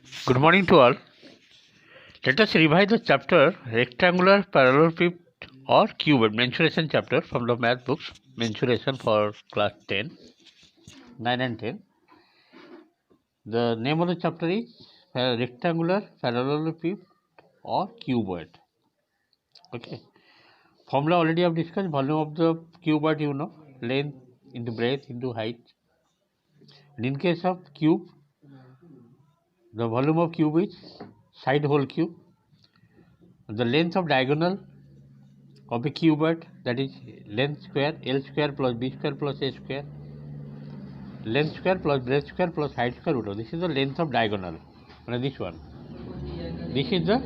Good morning to all. Let us revise the chapter Rectangular Parallelepiped or Cubed Mensuration chapter from the math books Mensuration for class 10, 9 and 10. The name of the chapter is Rectangular Parallelepiped or Cuboid. Okay. Formula already I have discussed. Volume of the cuboid you know, length into breadth into height. And in case of cube, the volume of cube is side whole cube. The length of diagonal of a cuboid, that is length square L square plus B square plus A square, length square plus breadth square plus height square root of. This is the length of diagonal. This one. This is the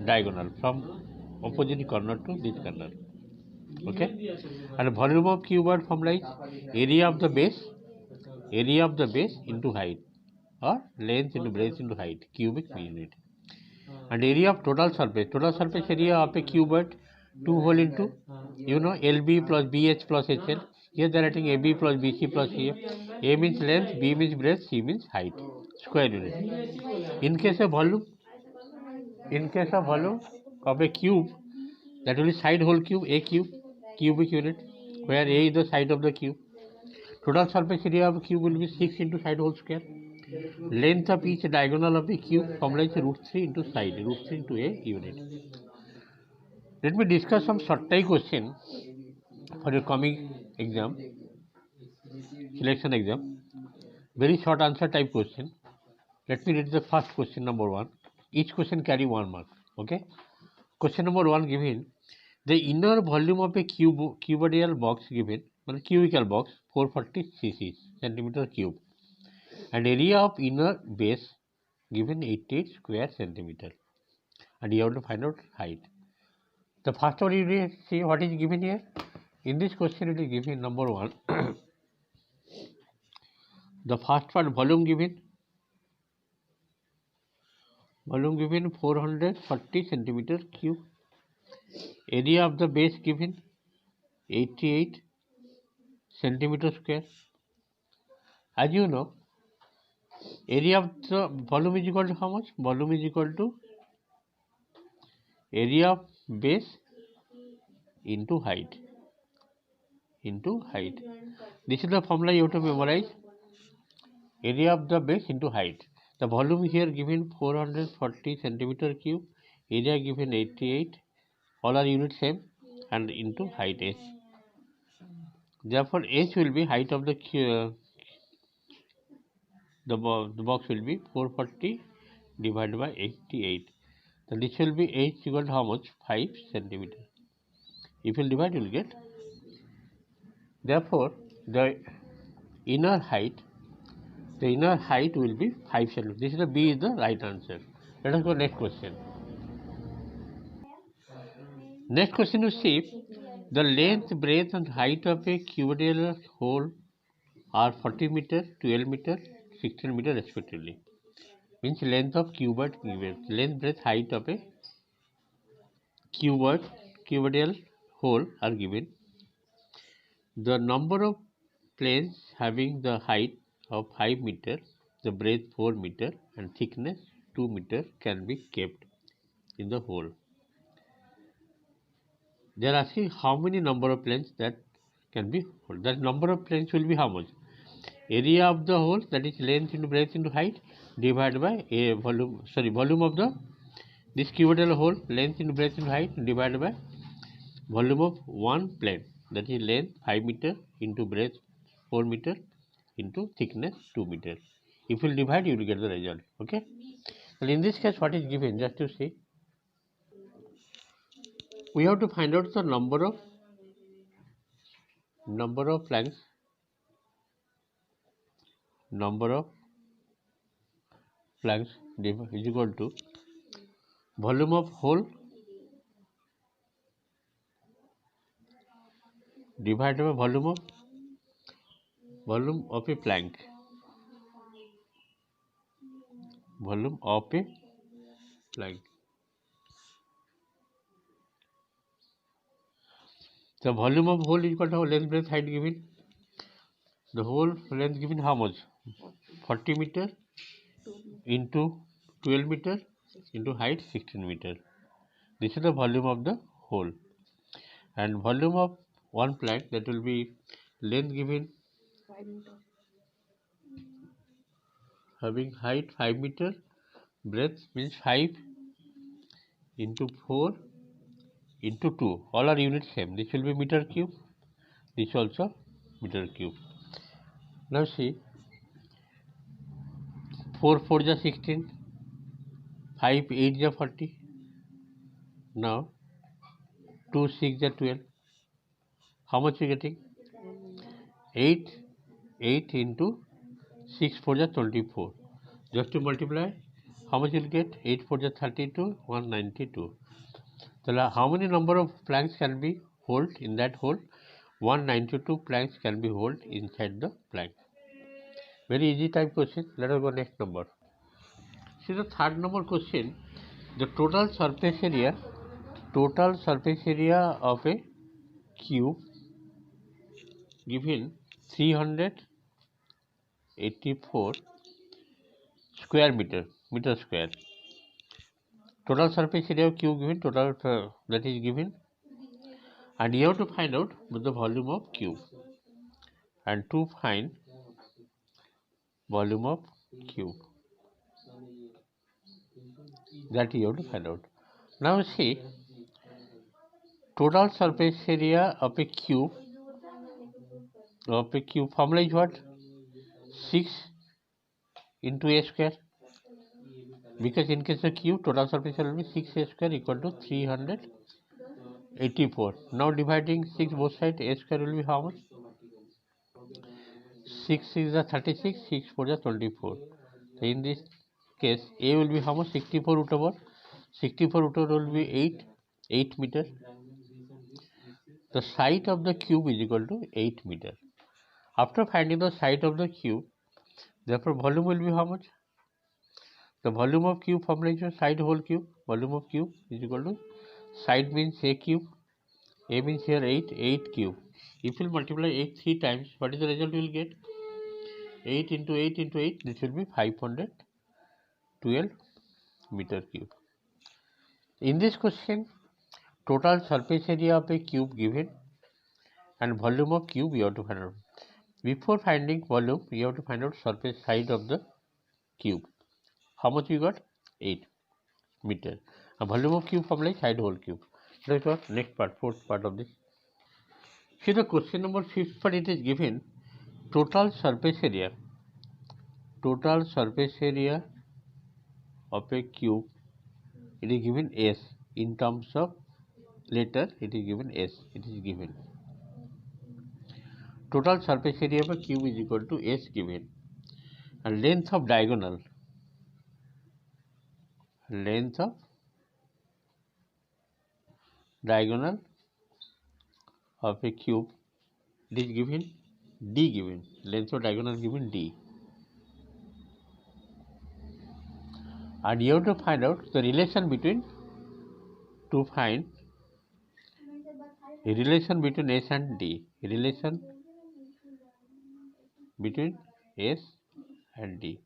diagonal from opposite corner to this corner. Okay. And volume of cuboid formula is area of the base into height, or length into breadth into height, cubic unit. And area of total surface area of a cuboid, 2 whole into LB plus BH plus HL. Here they are writing AB plus BC plus CF. A means length, B means breadth, C means height, square unit. In case of volume of a cube, that will be side whole cube, A cube, cubic unit, where A is the side of the cube. Total surface area of a cube will be 6 into side whole square. Length of each diagonal of a cube formula is root 3 into side, root 3 into a unit. Let me discuss some short type question for your coming exam, selection exam. Very short answer type question. Let me read the first question, number 1. Each question carry 1 mark. Okay. Question number 1 given: the inner volume of a cuboidal box given, cubical box, 440 cc centimeter cube, and area of inner base given 88 square centimeter, and you have to find out height. The first one you will see what is given here. In this question it is given number 1. The first one, volume given 440 centimeter cube, area of the base given 88 centimeter square. As you know, area of the volume is equal to how much? Volume is equal to area of base into height. This is the formula you have to memorize. Area of the base into height. The volume here given 440 centimeter cube, area given 88, all are unit same, and into height h. Therefore h will be height of the box will be 440 divided by 88. So this will be h equal to how much? 5 centimeter. If you divide, you will get. Therefore the inner height will be 5 centimeter. This is the B is the right answer. Let us go next question. Next question you see, the length, breadth and height of a cuboidal hole are 40 meter, 12 meter, 16 meter respectively. Means length of cuboid given. Length, breadth, height of a cuboidal hole are given. The number of planes having the height of 5 meter, the breadth 4 meter and thickness 2 meter can be kept in the hole. They are asking how many number of planes that can be hole. That number of planes will be how much? Area of the hole, that is length into breadth into height, divided by a volume of this cuboidal hole, length into breadth into height, divided by volume of one plane, that is length 5 meter into breadth 4 meter into thickness 2 meter. If you divide, you will get the result. Okay. And in this case, what is given? Just to see, we have to find out the number of planks, is equal to volume of hole divided by volume of a plank. The volume of hole is equal to length, breadth, height given. The whole length given how much? 40 meter into 12 meter into height 16 meter. This is the volume of the hole, and volume of one plank, that will be length given having height 5 meter, breadth means 5 into 4 into 2, all are units same. This will be meter cube, this also meter cube. Now see, 4 4 is 16, 5 8 is 40. Now 2 6 is 12. How much you getting? 8 8 into 6 4 is 24. Just to multiply, how much you'll get? 8 4 is 32, 192. So how many number of planks can be hold in that hole? 192 planks can be hold inside the plank. Very easy type question. Let us go next number. See the third number question. The total surface area of a cube given 384 square meter square. Total surface area of cube given, that is given, and you have to find out the volume of cube. And to find volume of cube, that you have to find out. Now see, total surface area of a cube formula is what? 6 into a square, because in case of cube total surface area will be 6a square equal to 384. Now dividing 6 both sides, a square will be how much? 6 6 is 36, 6 4 is 24. So in this case, a will be how much? 64 root over. 64 root over will be 8 meter. The side of the cube is equal to 8 meter. After finding the side of the cube, therefore volume will be how much? The volume of cube formula is side whole cube. Volume of cube is equal to side means a cube. A means here 8 cube. If you multiply 8 3 times, what is the result you will get? 8 into 8 into 8, this will be 512 meter cube. In this question, total surface area of a cube given and volume of cube you have to find out. Before finding volume, you have to find out surface side of the cube. How much you got? 8 meter. A volume of cube formula is side whole cube. That's what next part, fourth part of this. See the question number 5th part, it is given total surface area of a cube, it is given S. In terms of letter, it is given S. It is given total surface area of a cube is equal to S given, and length of diagonal of a cube, it is given D given. Length of diagonal given D. And you have to find out the relation between, to find a relation between S and D. Relation between S and D.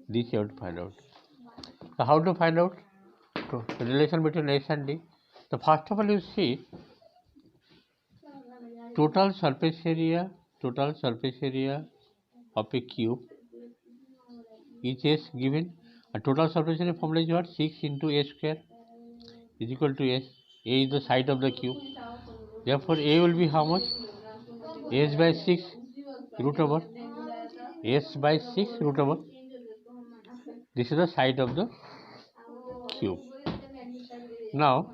This you have to find out. So how to find out the relation between S and D? So first of all, you see total surface area of a cube is S given. A total surface area formula is what? 6 into A square is equal to S. A is the side of the cube. Therefore, A will be how much? S by 6 root over. S by 6 root over. This is the side of the cube. Now,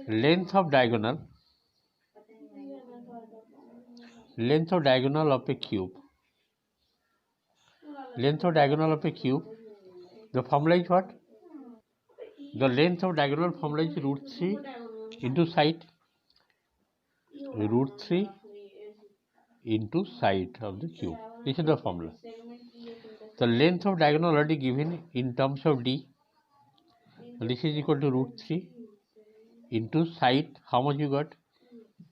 length of diagonal of a cube. Length of diagonal of a cube, the formula is what? The length of diagonal formula is root 3 into side. Root 3 into side of the cube. This is the formula. The length of diagonal already given in terms of D. This is equal to root 3 into side. How much you got?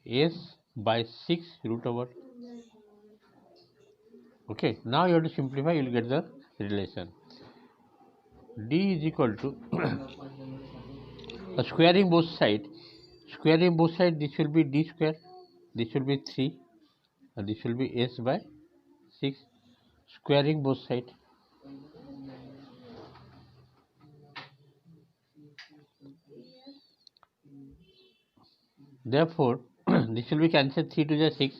S by 6 root over. Okay, now you have to simplify, you will get the relation. D is equal to squaring both sides. Squaring both sides, this will be D square, this will be 3, and this will be S by 6. Squaring both sides. Therefore, this will be cancelled, 3 to the 6.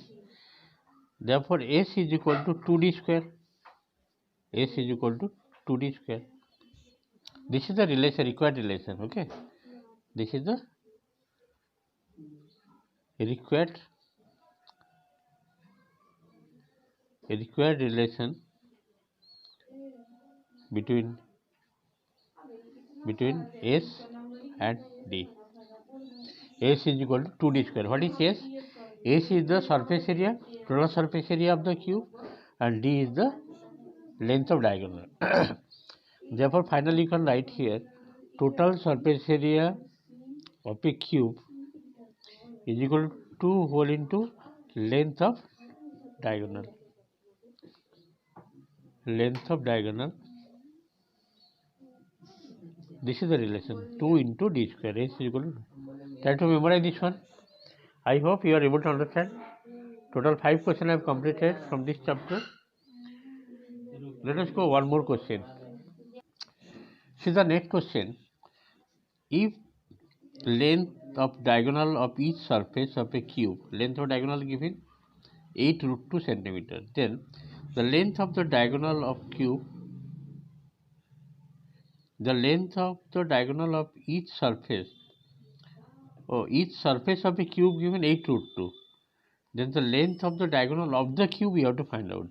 Therefore, S is equal to 2D square. S is equal to 2D square. This is the relation, required relation. Okay. This is the required relation between S and D. S is equal to 2D square. What is S? S is the surface area, total surface area of the cube, and D is the length of diagonal. Therefore, finally you can write here total surface area of a cube is equal to 2 whole into length of diagonal. Length of diagonal. This is the relation 2 into D square. S is equal to. Try to memorize this one. I hope you are able to understand. Total 5 questions I have completed from this chapter. Let us go one more question. See the next question. If length of diagonal of each surface of a cube, length of diagonal given 8 root 2 centimeter, then the length of the diagonal of cube, the length of the diagonal of each surface of a cube given 8 root 2, then the length of the diagonal of the cube we have to find out.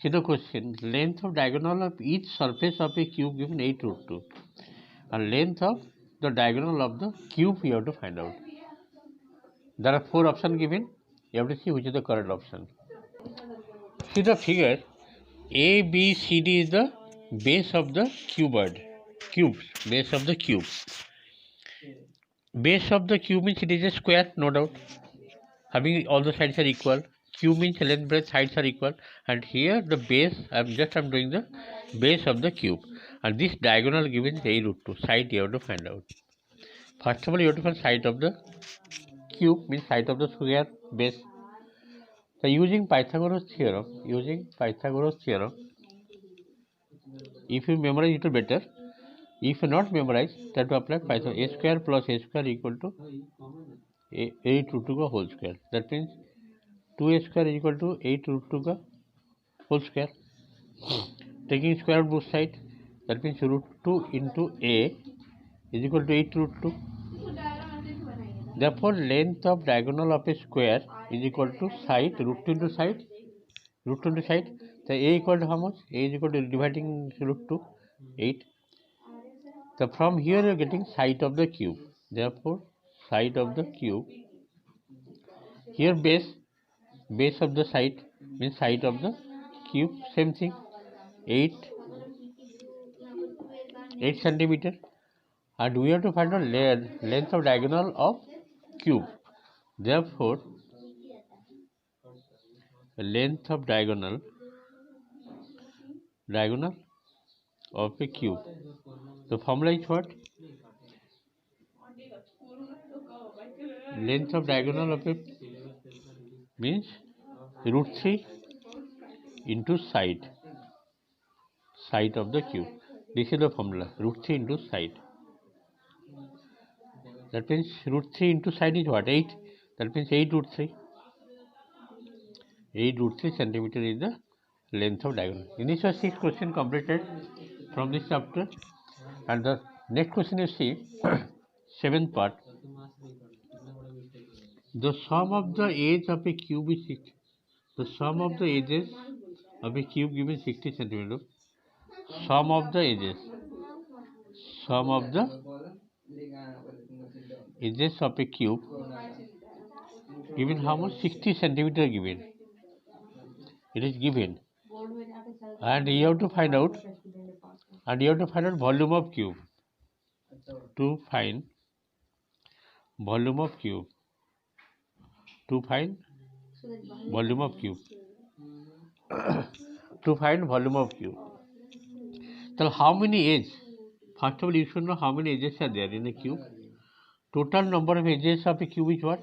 See the question, length of diagonal of each surface of a cube given 8 root 2, and length of the diagonal of the cube we have to find out. There are 4 options given. You have to see which is the correct option. See the figure. A, B, C, D is the base of the cuboid. Base of the cube. Base of the cube means it is a square, no doubt. Having all the sides are equal. Cube means length, breadth, heights are equal. And here the base, I'm doing the base of the cube. And this diagonal given is A root 2. Side you have to find out. First of all, you have to find side of the cube, means side of the square base. So using Pythagoras theorem, if you memorize it better. If you not memorize, try to apply Pythagoras. A square plus A square equal to 8 root 2 का whole square. That means 2A square is equal to 8 root 2 का whole square. Taking square root both sides, that means root 2 into A is equal to 8 root 2. Therefore, length of diagonal of a square is equal to side, root 2 into side. So A equal to how much? A is equal to dividing root 2, 8. So from here you are getting side of the cube. Therefore, side of the cube. Here base of the side means side of the cube. Same thing. 8 centimeter. And we have to find out length of diagonal of cube. Therefore, length of diagonal of a cube. The formula is what? Length of diagonal of a means root 3 into side of the cube. This is the formula, root 3 into side. That means root 3 into side is what? 8. That means 8 root 3. 8 root 3 centimeter is the length of diagonal. In this was 6 questions completed from this chapter. And the next question is see, 7th part. The sum of the edge of a cube is 60. The sum of the edges of a cube given 60 centimeter. Sum of the edges of a cube given how much? 60 centimeter given. It is given. And you have to find out volume of cube. To find volume of cube. To find volume of cube. So how many edges? First of all, you should know how many edges are there in a cube. Total number of edges of a cube is what?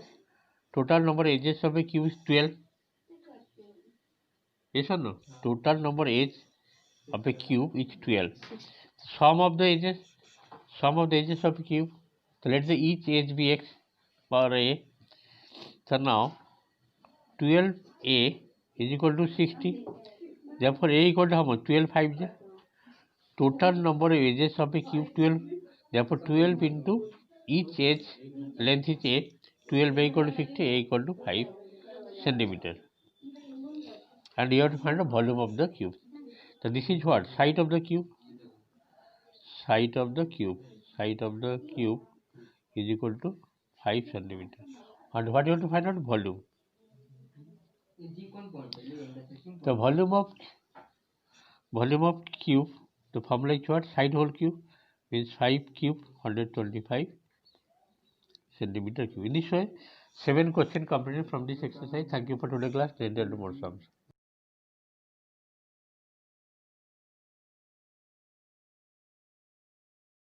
Total number of edges of a cube is 12. Yes or no? Total number of edges of a cube is 12. Sum of the edges of a cube. So let say each edge be x power a. So now 12a is equal to 60. Therefore a equal to how much? 12 5 j. Total number of edges of a cube 12. Therefore 12 into each edge length is a. 12 a equal to 60, a equal to 5 centimeter. And you have to find the volume of the cube. So this is what? Side of the cube. Side of the cube is equal to 5 centimeter. And what you have to find out? Volume. The volume of cube, the formula is what? Side whole cube means 5 cube 125 centimeter cube. In this way, 7 questions completed from this exercise. Thank you for today's class. There are more sums.